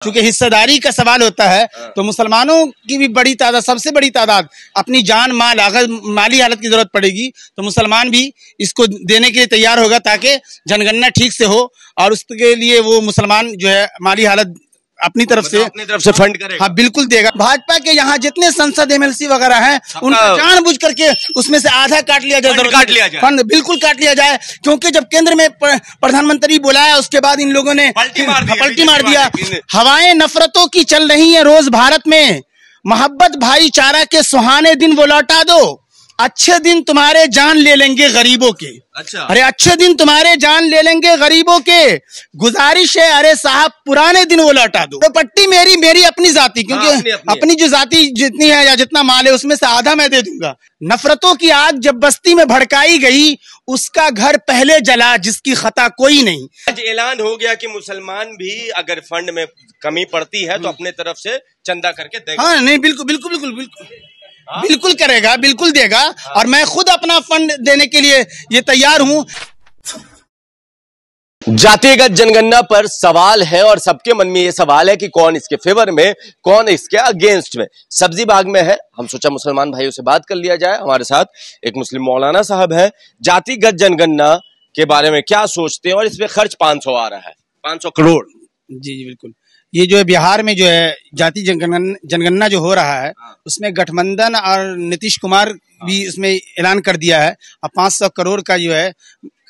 चूंकि हिस्सेदारी का सवाल होता है तो मुसलमानों की भी बड़ी तादाद, सबसे बड़ी तादाद अपनी जान माल, अगर माली हालत की जरूरत पड़ेगी तो मुसलमान भी इसको देने के लिए तैयार होगा ताकि जनगणना ठीक से हो, और उसके लिए वो मुसलमान जो है माली हालत अपनी तरफ से फंड करेगा। हाँ, बिल्कुल देगा। भाजपा के यहाँ जितने संसद एमएलसी वगैरह हैं उनका जानबूझ करके उसमें से आधा काट लिया जाए, फंड बिल्कुल काट लिया जाए, क्योंकि जब केंद्र में प्रधानमंत्री बुलाया उसके बाद इन लोगों ने पलटी मार दिया। हवाएं नफरतों की चल रही है रोज भारत में, मोहब्बत भाईचारा के सुहाने दिन वो लौटा दो, अच्छे दिन तुम्हारे जान ले लेंगे गरीबों के। अच्छा, अरे अच्छे दिन तुम्हारे जान ले लेंगे गरीबों के, गुजारिश है अरे साहब पुराने दिन वो लौटा दो। तो पट्टी मेरी अपनी जाति, क्योंकि अपनी जो जाति जितनी है या जितना माल है उसमें से आधा मैं दे दूंगा। नफरतों की आग जब बस्ती में भड़काई गई, उसका घर पहले जला जिसकी खता कोई नहीं। आज ऐलान हो गया कि मुसलमान भी अगर फंड में कमी पड़ती है तो अपने तरफ से चंदा करके देगा। हाँ, नहीं, बिल्कुल बिल्कुल बिल्कुल बिल्कुल बिल्कुल करेगा, बिल्कुल देगा, और मैं खुद अपना फंड देने के लिए ये तैयार हूं। जातिगत जनगणना पर सवाल है और सबके मन में ये सवाल है कि कौन इसके फेवर में, कौन इसके अगेंस्ट में। सब्जी बाग में है, हम सोचा मुसलमान भाइयों से बात कर लिया जाए। हमारे साथ एक मुस्लिम मौलाना साहब है। जातिगत जनगणना के बारे में क्या सोचते हैं और इसमें खर्च 500 आ रहा है, 500 करोड़। जी बिल्कुल, ये जो है बिहार में जो है जाति जनगणना जो हो रहा है उसमें गठबंधन और नीतीश कुमार भी उसमें ऐलान कर दिया है। अब 500 करोड़ का जो है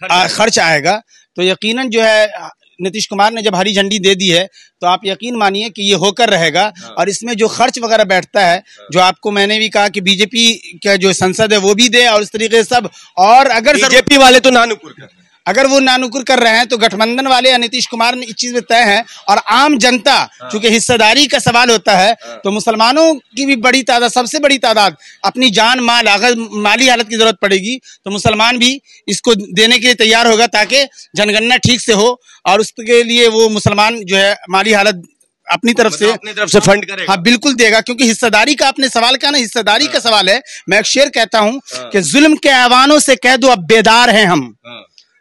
खर्च आएगा, तो यकीनन जो है नीतीश कुमार ने जब हरी झंडी दे दी है तो आप यकीन मानिए कि ये होकर रहेगा। और इसमें जो खर्च वगैरह बैठता है, जो आपको मैंने भी कहा कि बीजेपी का जो संसद है वो भी दे, और इस तरीके से सब, और अगर बीजेपी वाले तो नानुकुर कर, अगर वो नानुकुर कर रहे हैं तो गठबंधन वाले या नीतीश कुमार ने इस चीज में तय है। और आम जनता, चूंकि हिस्सेदारी का सवाल होता है तो मुसलमानों की भी बड़ी तादाद, सबसे बड़ी तादाद अपनी जान माल, अगर माली हालत की जरूरत पड़ेगी तो मुसलमान भी इसको देने के लिए तैयार होगा ताकि जनगणना ठीक से हो, और उसके लिए वो मुसलमान जो है माली हालत अपनी तरफ से फंड करेगा। हाँ, बिल्कुल देगा, क्योंकि हिस्सेदारी का आपने सवाल कहा ना, हिस्सेदारी का सवाल है। मैं एक शेर कहता हूँ कि जुल्म के ऐवानों से कह दो अब बेदार हैं हम,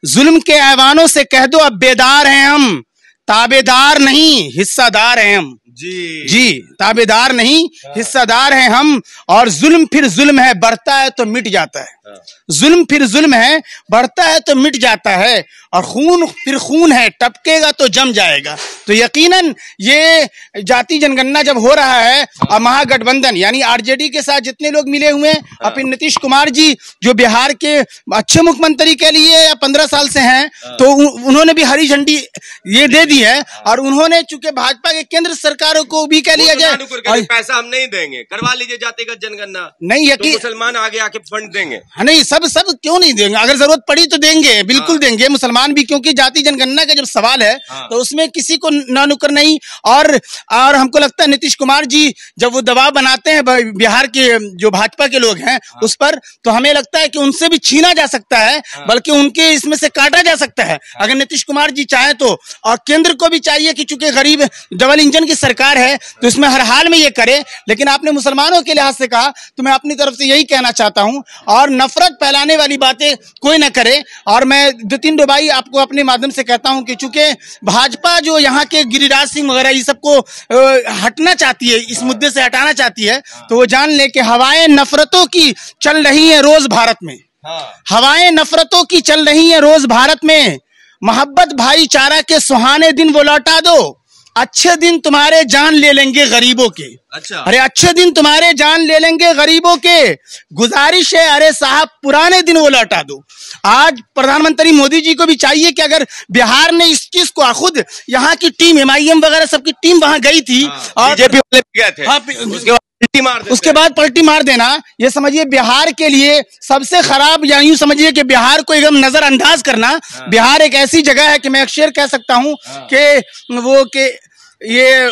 जुल्म के ऐवानों से कह दो अब बेदार हैं हम, ताबेदार नहीं हिस्सादार हैं हम। जी ताबेदार नहीं हिस्सादार हैं हम, और जुल्म फिर जुल्म है, बढ़ता है तो मिट जाता है। जुल्म फिर जुल्म है, बढ़ता है तो मिट जाता है, और खून फिर खून है, टपकेगा तो जम जाएगा। तो यकीनन ये जाति जनगणना जब हो रहा है और महागठबंधन यानी आरजेडी के साथ जितने लोग मिले हुए हैं, और फिर नीतीश कुमार जी जो बिहार के अच्छे मुख्यमंत्री के लिए 15 साल से हैं, तो उन्होंने भी हरी झंडी ये दे दी है। और उन्होंने चूंकि भाजपा के केंद्र सरकारों को भी कह लिया जाए पैसा हम नहीं देंगे, करवा लीजिए जातिगत जनगणना, नहीं तो मुसलमान आगे आके फंड देंगे। नहीं, सब क्यों नहीं देंगे, अगर जरूरत पड़ी तो देंगे, बिल्कुल देंगे मुसलमान भी, क्योंकि जाति जनगणना का जब सवाल है तो उसमें किसी को नानुकर नहीं। और हमको लगता है नीतीश कुमार जी जब वो दबाव बनाते हैं बिहार के जो भाजपा के लोग हैं उस पर, तो हमें लगता है कि उनसे भी छीना जा सकता है, बल्कि उनके इसमें से काटा जा सकता है अगर नीतीश कुमार जी चाहे तो। और केंद्र को भी चाहिए कि चूंकि गरीब डबल इंजन की सरकार है तो इसमें हर हाल में ये करे। लेकिन आपने मुसलमानों के लिहाज से कहा तो मैं अपनी तरफ से यही कहना चाहता हूं, और नफरत फैलाने वाली बातें कोई ना करे। और मैं 2-3 भाई आपको अपने माध्यम से कहता हूं कि चूंकि भाजपा जो यहाँ के गिरिराज सिंह वगैरह ये सबको हटना चाहती है, इस मुद्दे से हटाना चाहती है, तो वो जान ले कि हवाएं नफरतों की चल रही है रोज भारत में। हवाएं नफरतों की चल रही है रोज भारत में, मोहब्बत भाईचारा के सुहाने दिन वो लौटा दो, अच्छे दिन तुम्हारे जान ले लेंगे गरीबों के। अच्छा, अरे अच्छे दिन तुम्हारे जान ले लेंगे गरीबों के, गुजारिश है अरे साहब पुराने दिन वो लौटा दो। आज प्रधानमंत्री मोदी जी को भी चाहिए कि अगर बिहार ने इस चीज को, खुद यहाँ की टीम MIM वगैरह सबकी टीम वहां गई थी और बीजेपी वाले गए थे, उसके बाद पलटी मार देना, ये समझिए बिहार के लिए सबसे खराब, या यूं समझिए कि बिहार को एकदम नजरअंदाज करना। बिहार एक ऐसी जगह है कि मैं एक शेर कह सकता हूं कि वो कि ये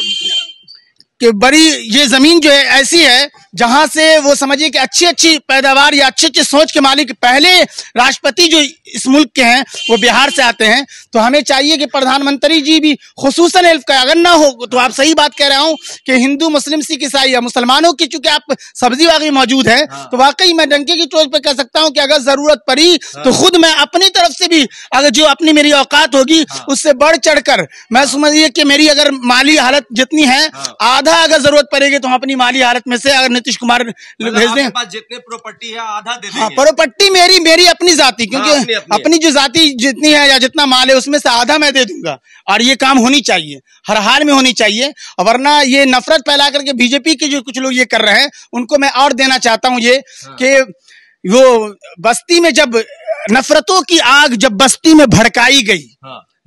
बड़ी ये जमीन जो है ऐसी है जहां से वो समझिए कि अच्छी अच्छी पैदावार या अच्छी अच्छी सोच के मालिक पहले राष्ट्रपति जो इस मुल्क के हैं वो बिहार से आते हैं। तो हमें चाहिए कि प्रधानमंत्री जी भी खुसूसन हेल्प का, अगर ना हो तो आप सही बात कह रहा हूं कि हिंदू मुस्लिम सिख ईसाई या मुसलमानों की चूंकि आप सब्जी वाकई मौजूद है, तो वाकई मैं डंके की चोट पे कह सकता हूं कि अगर जरूरत पड़ी तो खुद मैं अपनी तरफ से भी, अगर जो अपनी मेरी औकात होगी उससे बढ़ चढ़कर, मैं समझिए कि मेरी अगर माली हालत जितनी है आधा अगर जरूरत पड़ेगी तो हम अपनी माली हालत में से अगर नीतीश कुमार भेज दें, जितने प्रॉपर्टी है आधा दे देंगे। हाँ, प्रॉपर्टी मेरी अपनी जाति, क्योंकि अपनी जो जाति जितनी है या जितना माल है उसमें से आधा मैं दे दूंगा। और ये काम होनी चाहिए, हर हाल में होनी चाहिए, वरना ये नफरत फैला करके बीजेपी के जो कुछ लोग ये कर रहे हैं उनको मैं और देना चाहता हूं ये कि वो बस्ती में जब नफरतों की आग जब बस्ती में भड़काई गई,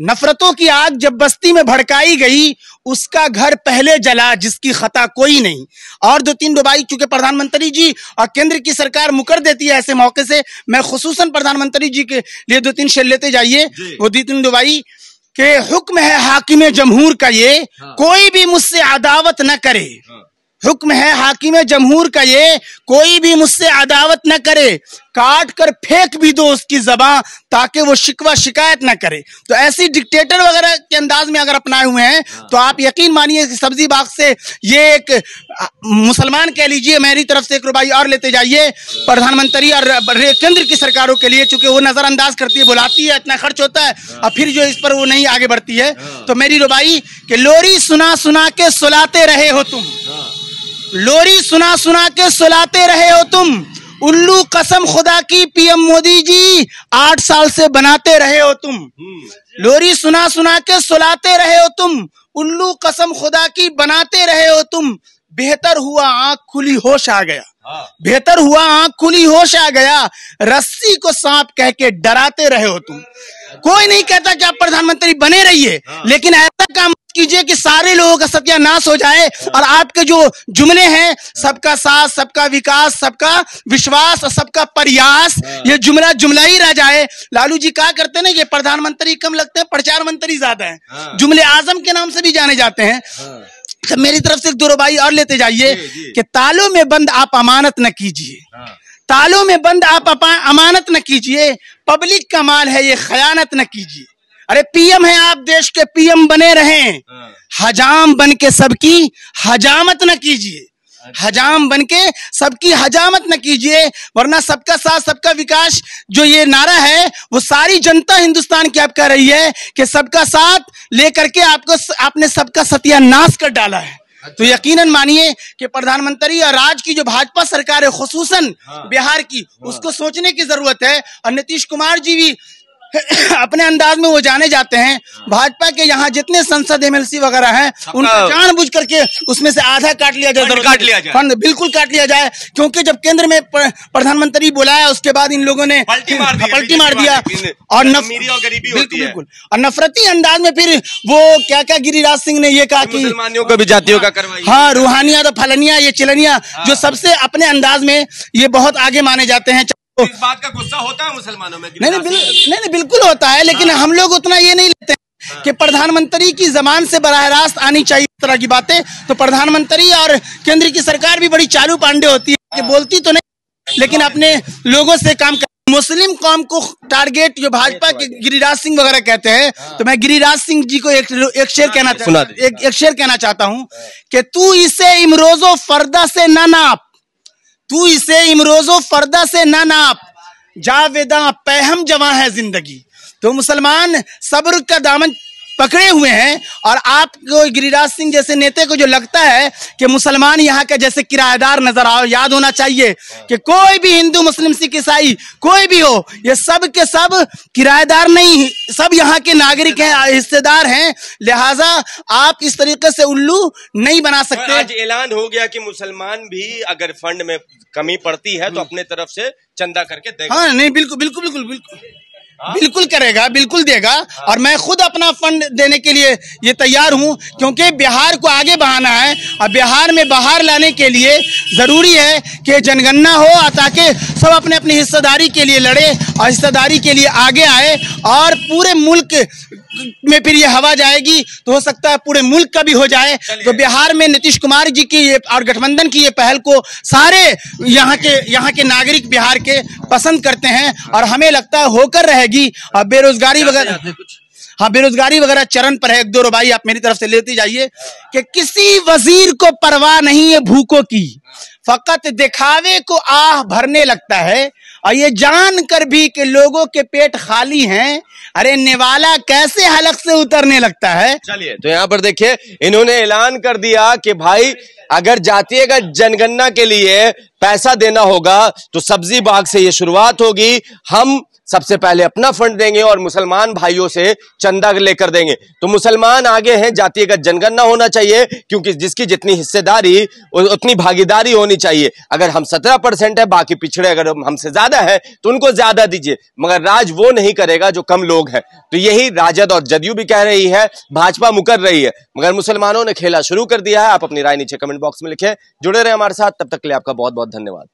नफरतों की आग जब बस्ती में भड़काई गई, उसका घर पहले जला जिसकी खता कोई नहीं। और 2-3 दुबाई चूंकि प्रधानमंत्री जी और केंद्र की सरकार मुकर देती है ऐसे मौके से, मैं खुसूसन प्रधानमंत्री जी के लिए 2-3 शेर लेते जाइए। वो 2-3 दुबाई के हुक्म है हाकिम जमहूर का ये, कोई भी मुझसे अदावत न करे। हुक्म है हाकिम जमहूर का ये, कोई भी मुझसे अदावत न करे, काट कर फेंक भी दो उसकी जबां ताकि वो शिकवा शिकायत न करे। तो ऐसी डिक्टेटर वगैरह के अंदाज में अगर अपनाए हुए हैं तो आप यकीन मानिए कि सब्जी बाग से ये एक मुसलमान कह लीजिए, मेरी तरफ से एक रुपये और लेते जाइए प्रधानमंत्री और केंद्र की सरकारों के लिए, चूंकि वो नजरअंदाज करती है, बुलाती है, इतना खर्च होता है और फिर जो इस पर वो नहीं आगे बढ़ती है। तो मेरी रुबाई कि लोरी सुना सुना के सुलाते रहे हो तुम, लोरी सुना सुना के सुलाते रहे हो तुम, उल्लू कसम खुदा की पीएम मोदी जी 8 साल से बनाते रहे हो तुम। लोरी सुना सुना के सुलाते रहे हो तुम, उल्लू कसम खुदा की बनाते रहे हो तुम। बेहतर हुआ आंख खुली होश आ गया, बेहतर हुआ आंख खुली होश आ गया, रस्सी को सांप कह के डराते रहे हो तुम। कोई नहीं कहता कि आप प्रधानमंत्री बने रहिए, लेकिन ऐसा काम कीजिए कि सारे लोगों का सत्यानाश हो जाए और आपके जो जुमले हैं सबका साथ, सबका विकास, सबका विश्वास और सबका प्रयास, ये जुमला जुमला ही रह जाए। लालू जी क्या करते हैं कि प्रधानमंत्री कम लगते हैं, प्रचार मंत्री ज्यादा हैं, जुमले आजम के नाम से भी जाने जाते हैं। तो मेरी तरफ से 2 रुपये और लेते जाइए कि तालों में बंद आप अमानत न कीजिए, तालों में बंद आप अमानत न कीजिए, पब्लिक का माल है ये खयानत न कीजिए। अरे पीएम है आप, देश के पीएम बने रहें, हजाम बन के सबकी हजामत न कीजिए, हजाम बन के सबकी हजामत न कीजिए, वरना सबका साथ सबका विकास जो ये नारा है वो सारी जनता हिंदुस्तान की आप कह रही है कि सबका साथ लेकर के आपने सबका सत्यानाश कर डाला है। तो यकीनन मानिए कि प्रधानमंत्री और राज्य की जो भाजपा सरकार है, खुसूसन बिहार की, उसको सोचने की जरूरत है। और नीतीश कुमार जी भी अपने अंदाज में वो जाने जाते हैं। भाजपा के यहाँ जितने संसद एमएलसी वगैरह हैं उनको जानबूझ करके उसमें से आधा काट लिया जाए, फंड बिल्कुल काट लिया जाए, क्योंकि जब केंद्र में प्रधानमंत्री बुलाया उसके बाद इन लोगों ने पलटी मार दिया और बिल्कुल और नफरती अंदाज में फिर वो क्या क्या गिरिराज सिंह ने ये कहा कि मुसलमानों को भी जातियों का करवाइए, हाँ रूहानिया तो फलनिया ये चिलनिया, जो सबसे अपने अंदाज में ये बहुत आगे माने जाते हैं। इस बात का गुस्सा होता है मुसलमानों में? नहीं बिल्कुल होता है, लेकिन हम लोग उतना ये नहीं लेते हैं कि प्रधानमंत्री की जबान से बराह रास्त आनी चाहिए इस तरह की बातें। तो प्रधानमंत्री और केंद्र की सरकार भी बड़ी चालू पांडे होती है कि बोलती तो नहीं लेकिन अपने लोगों से काम कर। मुस्लिम कौम को टारगेट जो भाजपा के गिरिराज सिंह वगैरह कहते हैं, तो मैं गिरिराज सिंह जी को एक शेर कहना चाहता हूँ कि तू इसे इमरोजो फर्दा से ना नाप, तू इसे इमरोजो फर्दा से ना नाप, जावेदा पैहम जवां है जिंदगी। तो मुसलमान सब्र का दामन पकड़े हुए हैं और आपको गिरिराज सिंह जैसे नेता को जो लगता है कि मुसलमान यहाँ के जैसे किराएदार नजर आओ, याद होना चाहिए कि कोई भी हिंदू मुस्लिम सिख ईसाई कोई भी हो, ये सब के सब किराएदार नहीं, सब यहाँ के नागरिक हैं, हिस्सेदार हैं। लिहाजा आप इस तरीके से उल्लू नहीं बना सकते। आज ऐलान हो गया कि मुसलमान भी अगर फंड में कमी पड़ती है तो अपने तरफ से चंदा करके देगा। हाँ नहीं बिल्कुल करेगा, बिल्कुल देगा। और मैं खुद अपना फंड देने के लिए ये तैयार हूं, क्योंकि बिहार को आगे बढ़ाना है और बिहार में बाहर लाने के लिए जरूरी है कि जनगणना हो ताकि सब अपने अपनी हिस्सेदारी के लिए लड़े और हिस्सेदारी के लिए आगे आए और पूरे मुल्क में फिर ये हवा जाएगी तो हो सकता है पूरे मुल्क का भी हो जाए। तो बिहार में नीतीश कुमार जी की ये और गठबंधन की ये पहल को सारे यहाँ के नागरिक बिहार के पसंद करते हैं और हमें लगता है होकर रहेगी। और बेरोजगारी वगैरह, हाँ बेरोजगारी वगैरह चरण पर है। एक दो रुपये आप मेरी तरफ से लेते जाइए कि किसी वजीर को परवाह नहीं है भूखों की, फकत दिखावे को आह भरने लगता है और ये जानकर भी कि लोगों के पेट खाली हैं, अरे निवाला कैसे हलक से उतरने लगता है। चलिए तो यहाँ पर देखिए इन्होंने ऐलान कर दिया कि भाई अगर जातीय जनगणना के लिए पैसा देना होगा तो सब्जी बाग से ये शुरुआत होगी। हम सबसे पहले अपना फंड देंगे और मुसलमान भाइयों से चंदा लेकर देंगे। तो मुसलमान आगे हैं, जातीयगत जनगणना होना चाहिए क्योंकि जिसकी जितनी हिस्सेदारी उतनी भागीदारी होनी चाहिए। अगर हम 17% है, बाकी पिछड़े अगर हमसे ज्यादा है तो उनको ज्यादा दीजिए, मगर राज वो नहीं करेगा जो कम लोग हैं। तो यही राजद और जदयू भी कह रही है, भाजपा मुकर रही है, मगर मुसलमानों ने खेला शुरू कर दिया है। आप अपनी राय नीचे कमेंट बॉक्स में लिखें। जुड़े रहे हमारे साथ, तब तक के लिए आपका बहुत बहुत धन्यवाद।